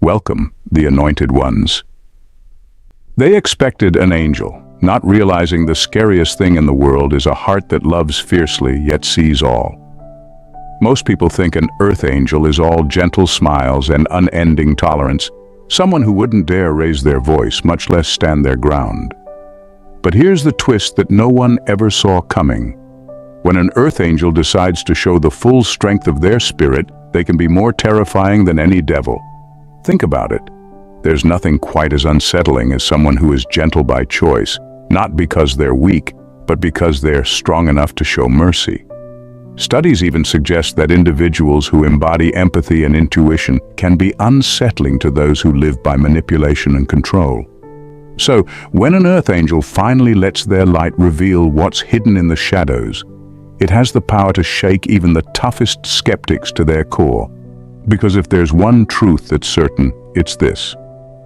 Welcome, the anointed ones. They expected an angel, not realizing the scariest thing in the world is a heart that loves fiercely yet sees all. Most people think an earth angel is all gentle smiles and unending tolerance, someone who wouldn't dare raise their voice, much less stand their ground. But here's the twist that no one ever saw coming. When an earth angel decides to show the full strength of their spirit, they can be more terrifying than any devil. Think about it. There's nothing quite as unsettling as someone who is gentle by choice, not because they're weak, but because they're strong enough to show mercy. Studies even suggest that individuals who embody empathy and intuition can be unsettling to those who live by manipulation and control. So, when an earth angel finally lets their light reveal what's hidden in the shadows, it has the power to shake even the toughest skeptics to their core. Because if there's one truth that's certain, it's this.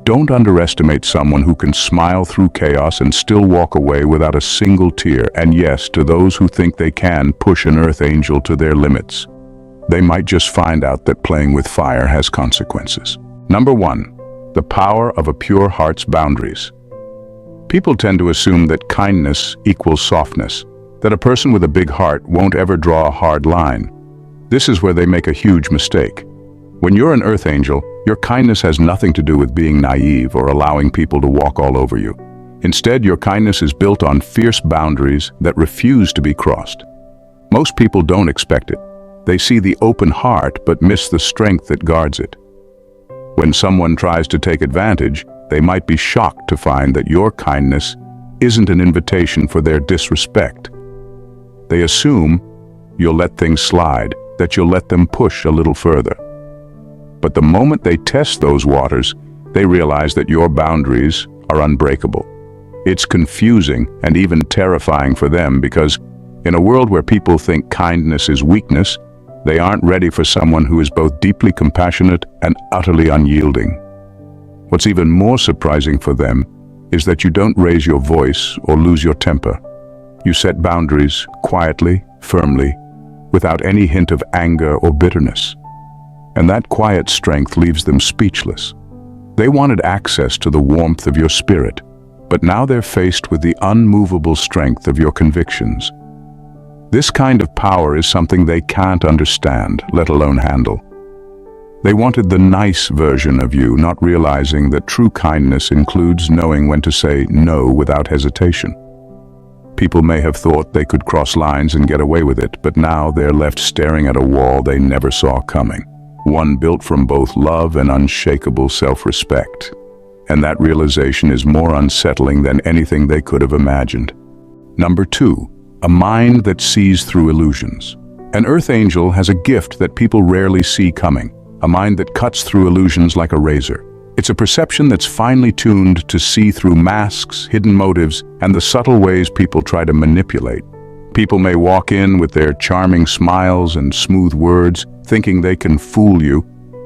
Don't underestimate someone who can smile through chaos and still walk away without a single tear. And yes, to those who think they can push an earth angel to their limits, they might just find out that playing with fire has consequences. Number 1, the power of a pure heart's boundaries. People tend to assume that kindness equals softness, that a person with a big heart won't ever draw a hard line. This is where they make a huge mistake. When you're an earth angel, your kindness has nothing to do with being naive or allowing people to walk all over you. Instead, your kindness is built on fierce boundaries that refuse to be crossed. Most people don't expect it. They see the open heart but miss the strength that guards it. When someone tries to take advantage, they might be shocked to find that your kindness isn't an invitation for their disrespect. They assume you'll let things slide, that you'll let them push a little further. But the moment they test those waters, they realize that your boundaries are unbreakable. It's confusing and even terrifying for them because in a world where people think kindness is weakness, they aren't ready for someone who is both deeply compassionate and utterly unyielding. What's even more surprising for them is that you don't raise your voice or lose your temper. You set boundaries quietly, firmly, without any hint of anger or bitterness. And that quiet strength leaves them speechless. They wanted access to the warmth of your spirit, but now they're faced with the unmovable strength of your convictions. This kind of power is something they can't understand, let alone handle. They wanted the nice version of you, not realizing that true kindness includes knowing when to say no without hesitation. People may have thought they could cross lines and get away with it, but now they're left staring at a wall they never saw coming. One built from both love and unshakable self-respect. And that realization is more unsettling than anything they could have imagined. Number 2, a mind that sees through illusions. An earth angel has a gift that people rarely see coming, a mind that cuts through illusions like a razor. It's a perception that's finely tuned to see through masks, hidden motives, and the subtle ways people try to manipulate. People may walk in with their charming smiles and smooth words, thinking they can fool you,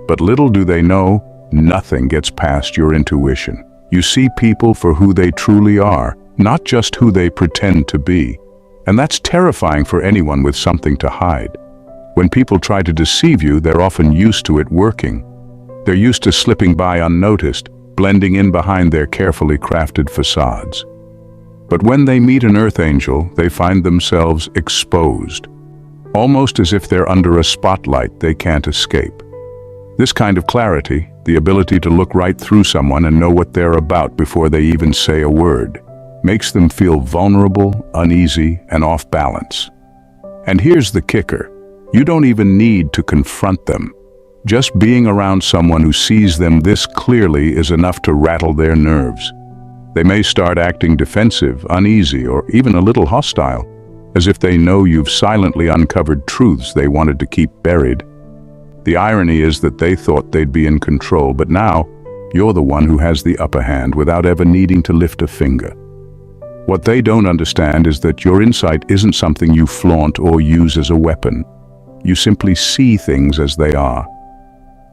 but little do they know, nothing gets past your intuition. You see people for who they truly are, not just who they pretend to be. And that's terrifying for anyone with something to hide. When people try to deceive you, they're often used to it working. They're used to slipping by unnoticed, blending in behind their carefully crafted facades. But when they meet an earth angel, they find themselves exposed, almost as if they're under a spotlight they can't escape. This kind of clarity, the ability to look right through someone and know what they're about before they even say a word, makes them feel vulnerable, uneasy, and off balance. And here's the kicker. You don't even need to confront them. Just being around someone who sees them this clearly is enough to rattle their nerves. They may start acting defensive, uneasy, or even a little hostile, as if they know you've silently uncovered truths they wanted to keep buried. The irony is that they thought they'd be in control, but now you're the one who has the upper hand without ever needing to lift a finger. What they don't understand is that your insight isn't something you flaunt or use as a weapon. You simply see things as they are.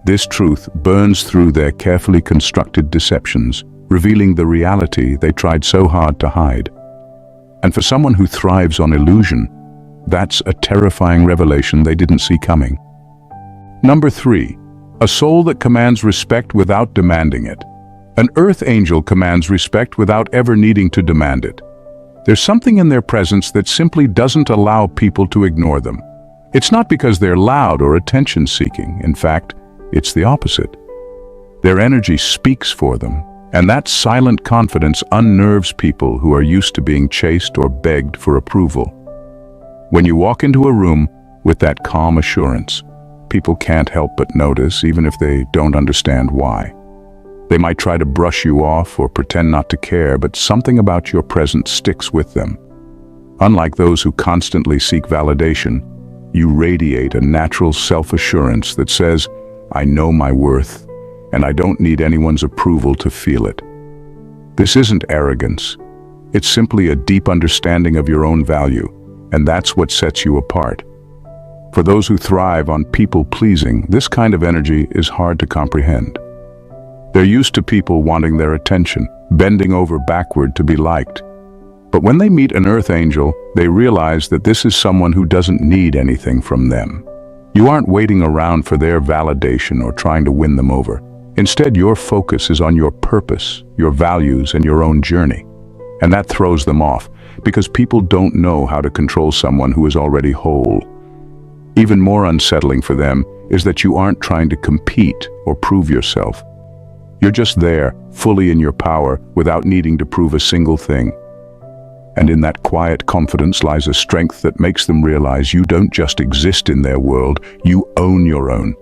This truth burns through their carefully constructed deceptions, revealing the reality they tried so hard to hide. And for someone who thrives on illusion, that's a terrifying revelation they didn't see coming. Number 3, A soul that commands respect without demanding it. An earth angel commands respect without ever needing to demand it. There's something in their presence that simply doesn't allow people to ignore them. It's not because they're loud or attention-seeking. In fact, it's the opposite. Their energy speaks for them, and that silent confidence unnerves people who are used to being chased or begged for approval. When you walk into a room with that calm assurance, people can't help but notice, even if they don't understand why. They might try to brush you off or pretend not to care, but something about your presence sticks with them. Unlike those who constantly seek validation, you radiate a natural self-assurance that says, "I know my worth, and I don't need anyone's approval to feel it." This isn't arrogance. It's simply a deep understanding of your own value, and that's what sets you apart. For those who thrive on people-pleasing, this kind of energy is hard to comprehend. They're used to people wanting their attention, bending over backward to be liked. But when they meet an earth angel, they realize that this is someone who doesn't need anything from them. You aren't waiting around for their validation or trying to win them over. Instead, your focus is on your purpose, your values, and your own journey. And that throws them off, because people don't know how to control someone who is already whole. Even more unsettling for them is that you aren't trying to compete or prove yourself. You're just there, fully in your power, without needing to prove a single thing. And in that quiet confidence lies a strength that makes them realize you don't just exist in their world, you own your own.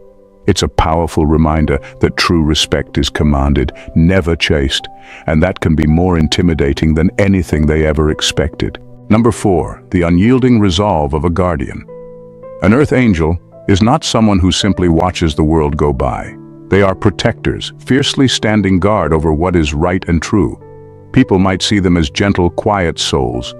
It's a powerful reminder that true respect is commanded, never chased, and that can be more intimidating than anything they ever expected. Number 4, the unyielding resolve of a guardian. An earth angel is not someone who simply watches the world go by. They are protectors, fiercely standing guard over what is right and true. People might see them as gentle, quiet souls,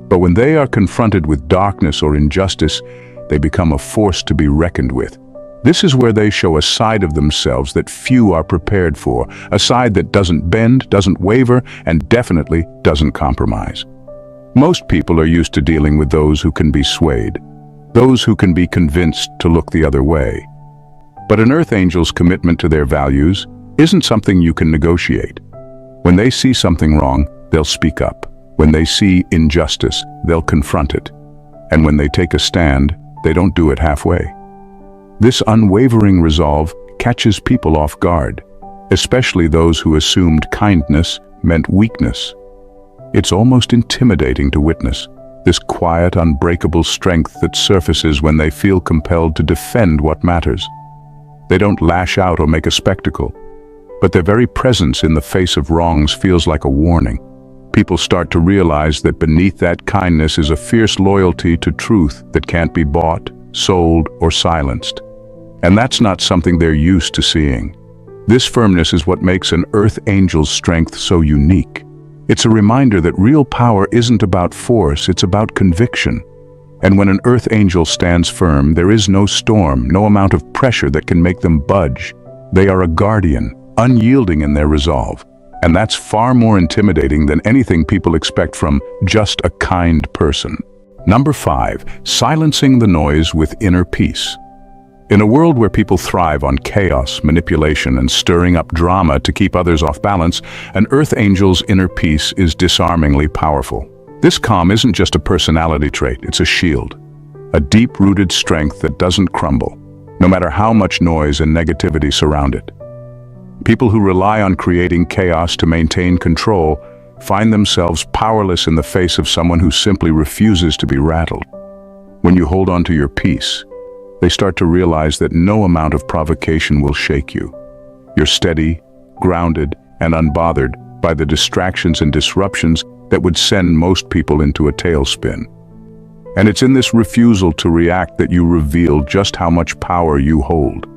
but when they are confronted with darkness or injustice, they become a force to be reckoned with. This is where they show a side of themselves that few are prepared for, a side that doesn't bend, doesn't waver, and definitely doesn't compromise. Most people are used to dealing with those who can be swayed, those who can be convinced to look the other way. But an earth angel's commitment to their values isn't something you can negotiate. When they see something wrong, they'll speak up. When they see injustice, they'll confront it. And when they take a stand, they don't do it halfway. This unwavering resolve catches people off guard, especially those who assumed kindness meant weakness. It's almost intimidating to witness, this quiet, unbreakable strength that surfaces when they feel compelled to defend what matters. They don't lash out or make a spectacle, but their very presence in the face of wrongs feels like a warning. People start to realize that beneath that kindness is a fierce loyalty to truth that can't be bought, sold, or silenced. And that's not something they're used to seeing. This firmness is what makes an earth angel's strength so unique. It's a reminder that real power isn't about force, it's about conviction. And when an earth angel stands firm, there is no storm, no amount of pressure that can make them budge. They are a guardian, unyielding in their resolve. And that's far more intimidating than anything people expect from just a kind person. Number 5, silencing the noise with inner peace. In a world where people thrive on chaos, manipulation, and stirring up drama to keep others off balance, an earth angel's inner peace is disarmingly powerful. This calm isn't just a personality trait, it's a shield. A deep-rooted strength that doesn't crumble, no matter how much noise and negativity surround it. People who rely on creating chaos to maintain control find themselves powerless in the face of someone who simply refuses to be rattled. When you hold on to your peace, they start to realize that no amount of provocation will shake you. You're steady, grounded, and unbothered by the distractions and disruptions that would send most people into a tailspin. And it's in this refusal to react that you reveal just how much power you hold.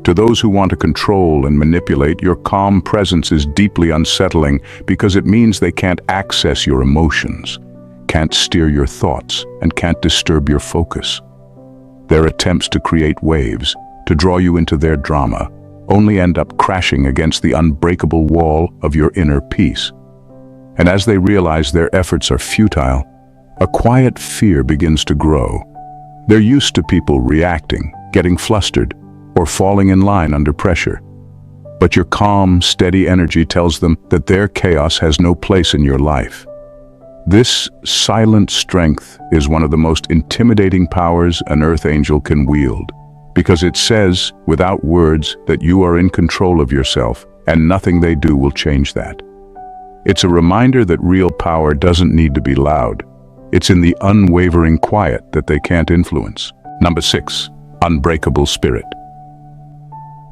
To those who want to control and manipulate, your calm presence is deeply unsettling because it means they can't access your emotions, can't steer your thoughts, and can't disturb your focus. Their attempts to create waves, to draw you into their drama, only end up crashing against the unbreakable wall of your inner peace. And as they realize their efforts are futile, a quiet fear begins to grow. They're used to people reacting, getting flustered, or falling in line under pressure. But your calm, steady energy tells them that their chaos has no place in your life. This silent strength is one of the most intimidating powers an earth angel can wield, because it says, without words, that you are in control of yourself, and nothing they do will change that. It's a reminder that real power doesn't need to be loud. It's in the unwavering quiet that they can't influence. Number 6. Unbreakable spirit.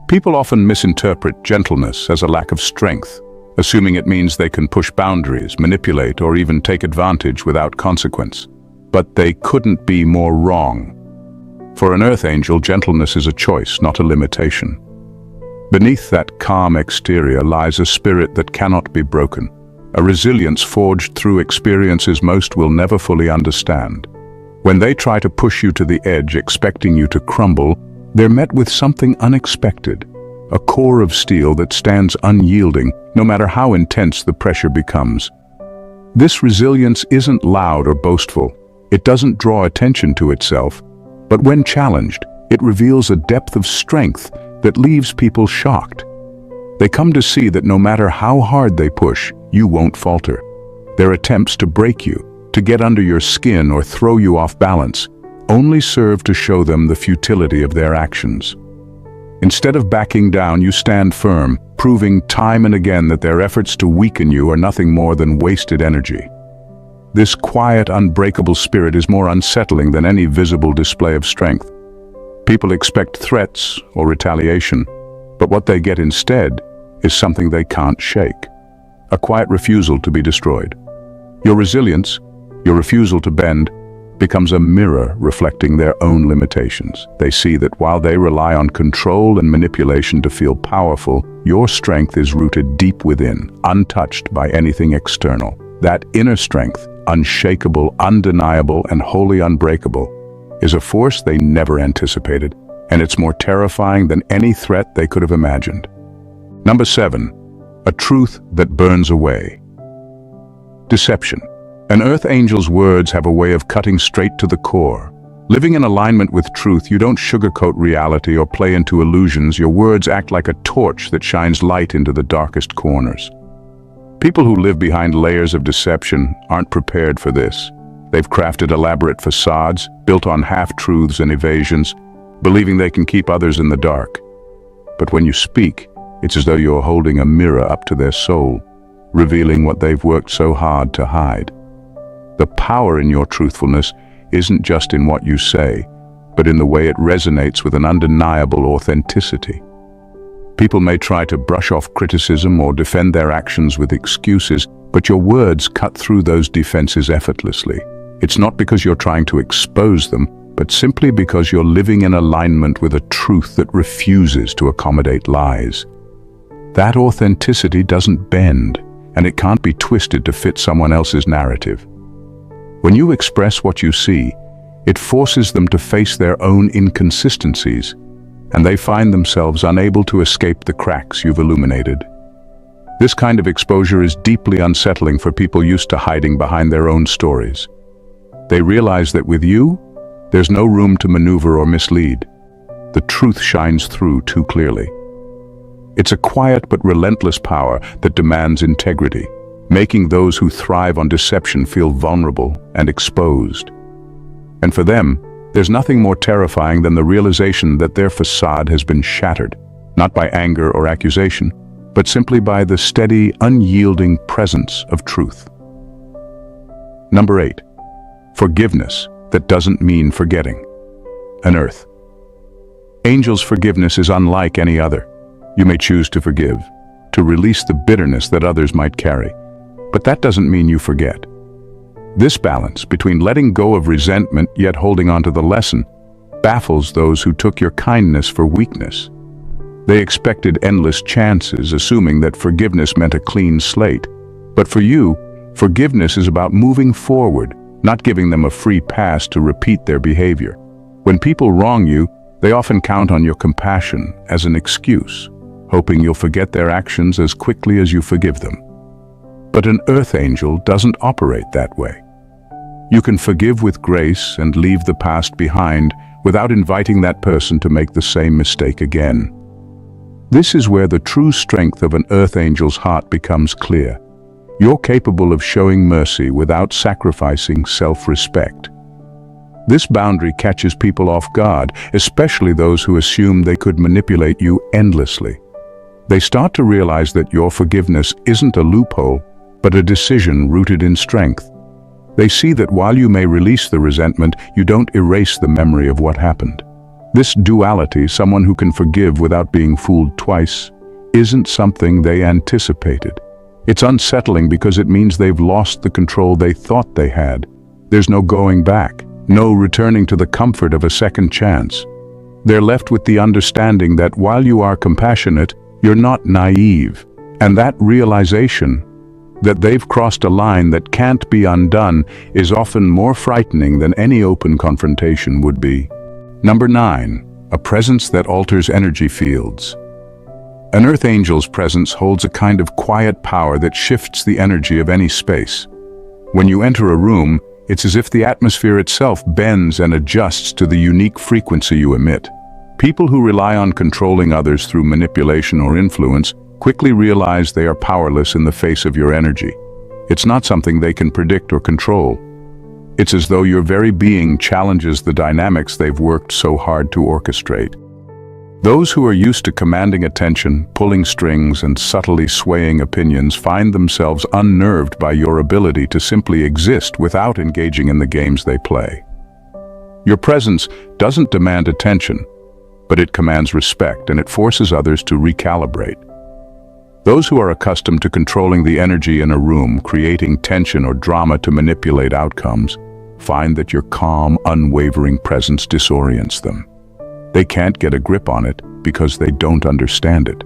People often misinterpret gentleness as a lack of strength, assuming it means they can push boundaries, manipulate, or even take advantage without consequence. But they couldn't be more wrong. For an earth angel, gentleness is a choice, not a limitation. Beneath that calm exterior lies a spirit that cannot be broken, a resilience forged through experiences most will never fully understand. When they try to push you to the edge, expecting you to crumble, they're met with something unexpected, a core of steel that stands unyielding, no matter how intense the pressure becomes. This resilience isn't loud or boastful. It doesn't draw attention to itself, but when challenged, it reveals a depth of strength that leaves people shocked. They come to see that no matter how hard they push, you won't falter. Their attempts to break you, to get under your skin or throw you off balance, only serve to show them the futility of their actions. Instead of backing down, you stand firm, proving time and again that their efforts to weaken you are nothing more than wasted energy. This quiet, unbreakable spirit is more unsettling than any visible display of strength. People expect threats or retaliation, but what they get instead is something they can't shake. A quiet refusal to be destroyed. Your resilience, your refusal to bend, becomes a mirror reflecting their own limitations. They see that while they rely on control and manipulation to feel powerful, your strength is rooted deep within, untouched by anything external. That inner strength, unshakable, undeniable, and wholly unbreakable, is a force they never anticipated, and it's more terrifying than any threat they could have imagined. Number 7. A truth that burns away. Deception. An earth angel's words have a way of cutting straight to the core. Living in alignment with truth, you don't sugarcoat reality or play into illusions. Your words act like a torch that shines light into the darkest corners. People who live behind layers of deception aren't prepared for this. They've crafted elaborate facades, built on half-truths and evasions, believing they can keep others in the dark. But when you speak, it's as though you're holding a mirror up to their soul, revealing what they've worked so hard to hide. The power in your truthfulness isn't just in what you say, but in the way it resonates with an undeniable authenticity. People may try to brush off criticism or defend their actions with excuses, but your words cut through those defenses effortlessly. It's not because you're trying to expose them, but simply because you're living in alignment with a truth that refuses to accommodate lies. That authenticity doesn't bend, and it can't be twisted to fit someone else's narrative. When you express what you see, it forces them to face their own inconsistencies, and they find themselves unable to escape the cracks you've illuminated. This kind of exposure is deeply unsettling for people used to hiding behind their own stories. They realize that with you, there's no room to maneuver or mislead. The truth shines through too clearly. It's a quiet but relentless power that demands integrity, making those who thrive on deception feel vulnerable and exposed. And for them, there's nothing more terrifying than the realization that their facade has been shattered, not by anger or accusation, but simply by the steady, unyielding presence of truth. Number 8. Forgiveness that doesn't mean forgetting. An earth angel's forgiveness is unlike any other. You may choose to forgive, to release the bitterness that others might carry, but that doesn't mean you forget. This balance between letting go of resentment yet holding on to the lesson baffles those who took your kindness for weakness. They expected endless chances, assuming that forgiveness meant a clean slate. But for you, forgiveness is about moving forward, not giving them a free pass to repeat their behavior. When people wrong you, they often count on your compassion as an excuse, hoping you'll forget their actions as quickly as you forgive them. But an earth angel doesn't operate that way. You can forgive with grace and leave the past behind without inviting that person to make the same mistake again. This is where the true strength of an earth angel's heart becomes clear. You're capable of showing mercy without sacrificing self-respect. This boundary catches people off guard, especially those who assume they could manipulate you endlessly. They start to realize that your forgiveness isn't a loophole, but a decision rooted in strength. They see that while you may release the resentment, you don't erase the memory of what happened. This duality, someone who can forgive without being fooled twice, isn't something they anticipated. It's unsettling because it means they've lost the control they thought they had. There's no going back, no returning to the comfort of a second chance. They're left with the understanding that while you are compassionate, you're not naive. And that realization, that they've crossed a line that can't be undone, is often more frightening than any open confrontation would be. Number 9, a presence that alters energy fields. An earth angel's presence holds a kind of quiet power that shifts the energy of any space. When you enter a room, it's as if the atmosphere itself bends and adjusts to the unique frequency you emit. People who rely on controlling others through manipulation or influence quickly realize they are powerless in the face of your energy. It's not something they can predict or control. It's as though your very being challenges the dynamics they've worked so hard to orchestrate. Those who are used to commanding attention, pulling strings, and subtly swaying opinions find themselves unnerved by your ability to simply exist without engaging in the games they play. Your presence doesn't demand attention, but it commands respect, and it forces others to recalibrate. Those who are accustomed to controlling the energy in a room, creating tension or drama to manipulate outcomes, find that your calm, unwavering presence disorients them. They can't get a grip on it because they don't understand it.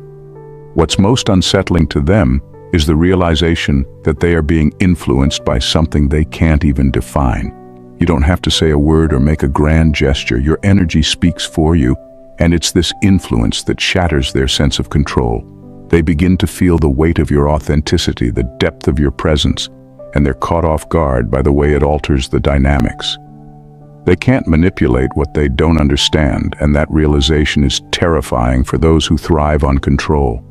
What's most unsettling to them is the realization that they are being influenced by something they can't even define. You don't have to say a word or make a grand gesture. Your energy speaks for you, and it's this influence that shatters their sense of control. They begin to feel the weight of your authenticity, the depth of your presence, and they're caught off guard by the way it alters the dynamics. They can't manipulate what they don't understand, and that realization is terrifying for those who thrive on control.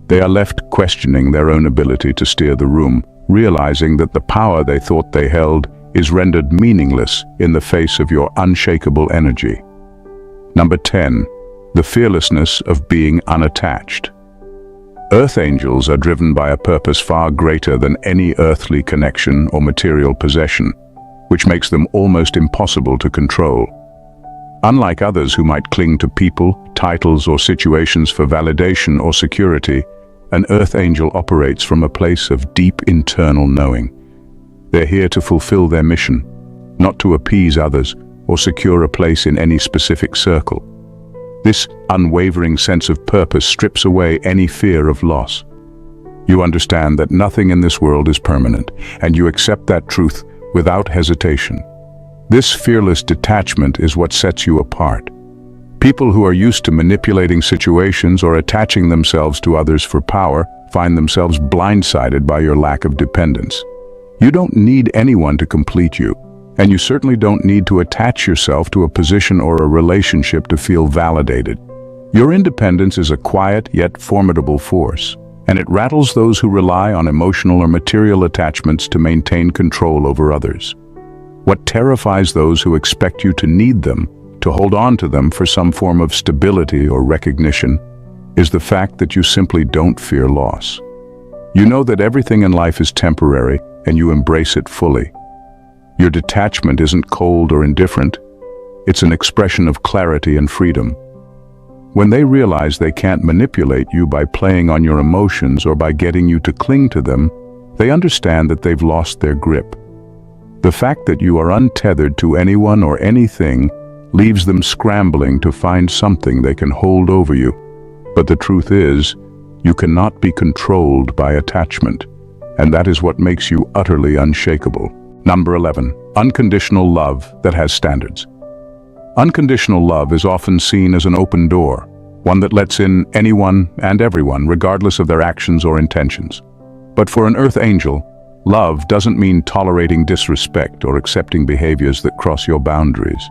They are left questioning their own ability to steer the room, realizing that the power they thought they held is rendered meaningless in the face of your unshakable energy. Number 10, the fearlessness of being unattached. Earth angels are driven by a purpose far greater than any earthly connection or material possession, which makes them almost impossible to control. Unlike others who might cling to people, titles, or situations for validation or security, an earth angel operates from a place of deep internal knowing. They're here to fulfill their mission, not to appease others or secure a place in any specific circle. This unwavering sense of purpose strips away any fear of loss. You understand that nothing in this world is permanent, and you accept that truth without hesitation. This fearless detachment is what sets you apart. People who are used to manipulating situations or attaching themselves to others for power find themselves blindsided by your lack of dependence. You don't need anyone to complete you, and you certainly don't need to attach yourself to a position or a relationship to feel validated. Your independence is a quiet yet formidable force, and it rattles those who rely on emotional or material attachments to maintain control over others. What terrifies those who expect you to need them, to hold on to them for some form of stability or recognition, is the fact that you simply don't fear loss. You know that everything in life is temporary, and you embrace it fully. Your detachment isn't cold or indifferent. It's an expression of clarity and freedom. When they realize they can't manipulate you by playing on your emotions or by getting you to cling to them, they understand that they've lost their grip. The fact that you are untethered to anyone or anything leaves them scrambling to find something they can hold over you. But the truth is, you cannot be controlled by attachment, and that is what makes you utterly unshakable. Number 11, unconditional love that has standards. Unconditional love is often seen as an open door, one that lets in anyone and everyone, regardless of their actions or intentions. But for an earth angel, love doesn't mean tolerating disrespect or accepting behaviors that cross your boundaries.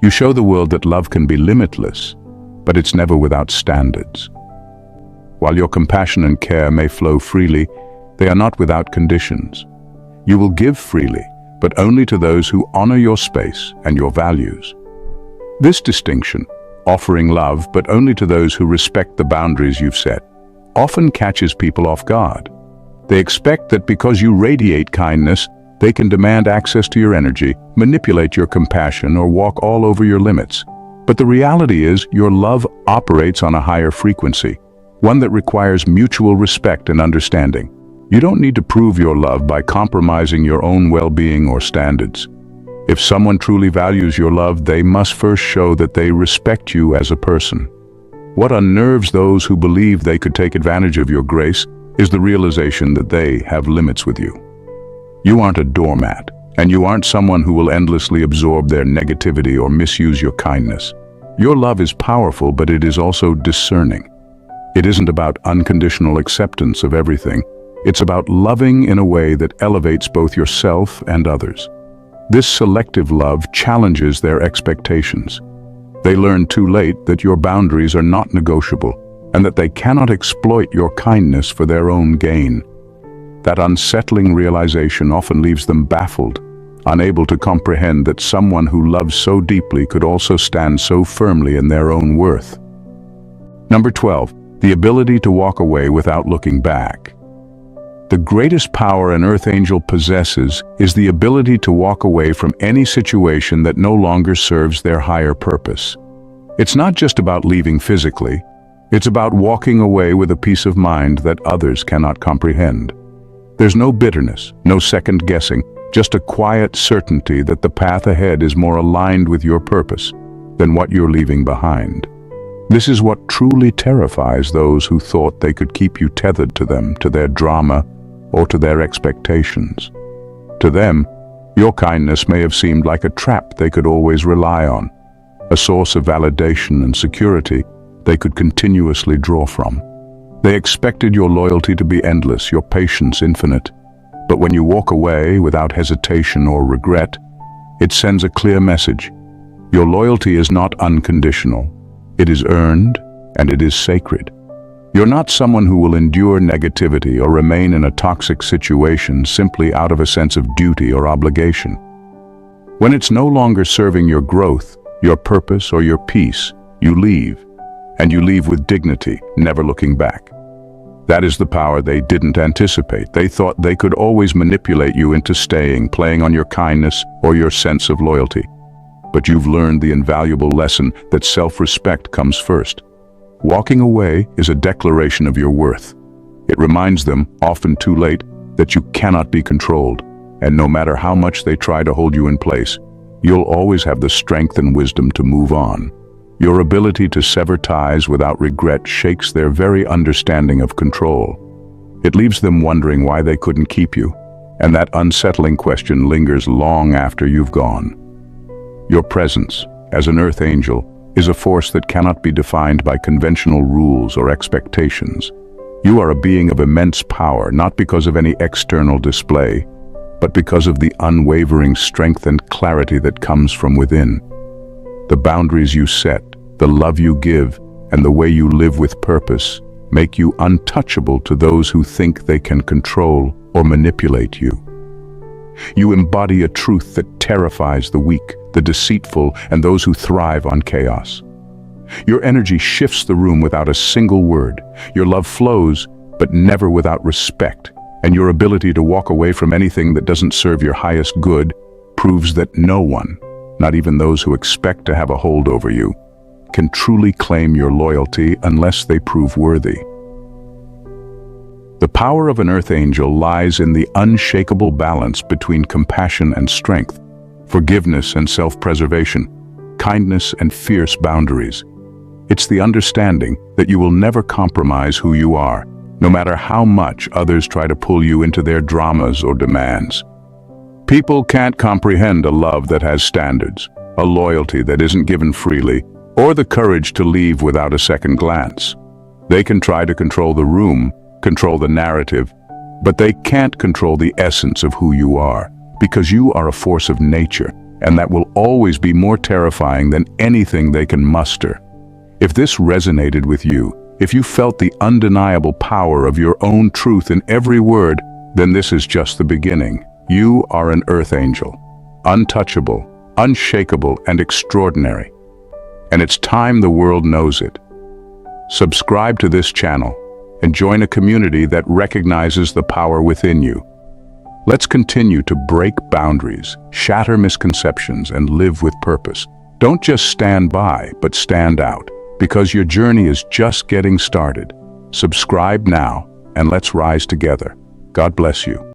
You show the world that love can be limitless, but it's never without standards. While your compassion and care may flow freely, they are not without conditions. You will give freely, but only to those who honor your space and your values. This distinction, offering love but only to those who respect the boundaries you've set, often catches people off guard. They expect that because you radiate kindness, they can demand access to your energy, manipulate your compassion, or walk all over your limits. But the reality is, your love operates on a higher frequency, one that requires mutual respect and understanding. You don't need to prove your love by compromising your own well-being or standards. If someone truly values your love, they must first show that they respect you as a person. What unnerves those who believe they could take advantage of your grace is the realization that they have limits with you. You aren't a doormat, and you aren't someone who will endlessly absorb their negativity or misuse your kindness. Your love is powerful, but it is also discerning. It isn't about unconditional acceptance of everything. It's about loving in a way that elevates both yourself and others. This selective love challenges their expectations. They learn too late that your boundaries are not negotiable and that they cannot exploit your kindness for their own gain. That unsettling realization often leaves them baffled, unable to comprehend that someone who loves so deeply could also stand so firmly in their own worth. Number 12, the ability to walk away without looking back. The greatest power an earth angel possesses is the ability to walk away from any situation that no longer serves their higher purpose. It's not just about leaving physically, it's about walking away with a peace of mind that others cannot comprehend. There's no bitterness, no second guessing, just a quiet certainty that the path ahead is more aligned with your purpose than what you're leaving behind. This is what truly terrifies those who thought they could keep you tethered to them, to their drama, or to their expectations. To them, your kindness may have seemed like a trap they could always rely on, a source of validation and security they could continuously draw from. They expected your loyalty to be endless, your patience infinite. But when you walk away without hesitation or regret, it sends a clear message. Your loyalty is not unconditional. It is earned, and it is sacred. You're not someone who will endure negativity or remain in a toxic situation simply out of a sense of duty or obligation. When it's no longer serving your growth, your purpose, or your peace, you leave. And you leave with dignity, never looking back. That is the power they didn't anticipate. They thought they could always manipulate you into staying, playing on your kindness or your sense of loyalty. But you've learned the invaluable lesson that self-respect comes first. Walking away is a declaration of your worth. It reminds them, often too late, that you cannot be controlled, and no matter how much they try to hold you in place, you'll always have the strength and wisdom to move on. Your ability to sever ties without regret shakes their very understanding of control. It leaves them wondering why they couldn't keep you, and that unsettling question lingers long after you've gone. Your presence, as an earth angel, is a force that cannot be defined by conventional rules or expectations. You are a being of immense power, not because of any external display, but because of the unwavering strength and clarity that comes from within. The boundaries you set, the love you give, and the way you live with purpose make you untouchable to those who think they can control or manipulate you. You embody a truth that terrifies the weak, the deceitful, and those who thrive on chaos. Your energy shifts the room without a single word. Your love flows, but never without respect. And your ability to walk away from anything that doesn't serve your highest good proves that no one, not even those who expect to have a hold over you, can truly claim your loyalty unless they prove worthy. The power of an earth angel lies in the unshakable balance between compassion and strength, forgiveness and self-preservation, kindness and fierce boundaries. It's the understanding that you will never compromise who you are, no matter how much others try to pull you into their dramas or demands. People can't comprehend a love that has standards, a loyalty that isn't given freely, or the courage to leave without a second glance. They can try to control the room, control the narrative, but they can't control the essence of who you are, because you are a force of nature, and that will always be more terrifying than anything they can muster. If this resonated with you, if you felt the undeniable power of your own truth in every word, then this is just the beginning. You are an earth angel, untouchable, unshakable, and extraordinary. And it's time the world knows it. Subscribe to this channel and join a community that recognizes the power within you. Let's continue to break boundaries, shatter misconceptions, and live with purpose. Don't just stand by, but stand out, because your journey is just getting started. Subscribe now, and let's rise together. God bless you.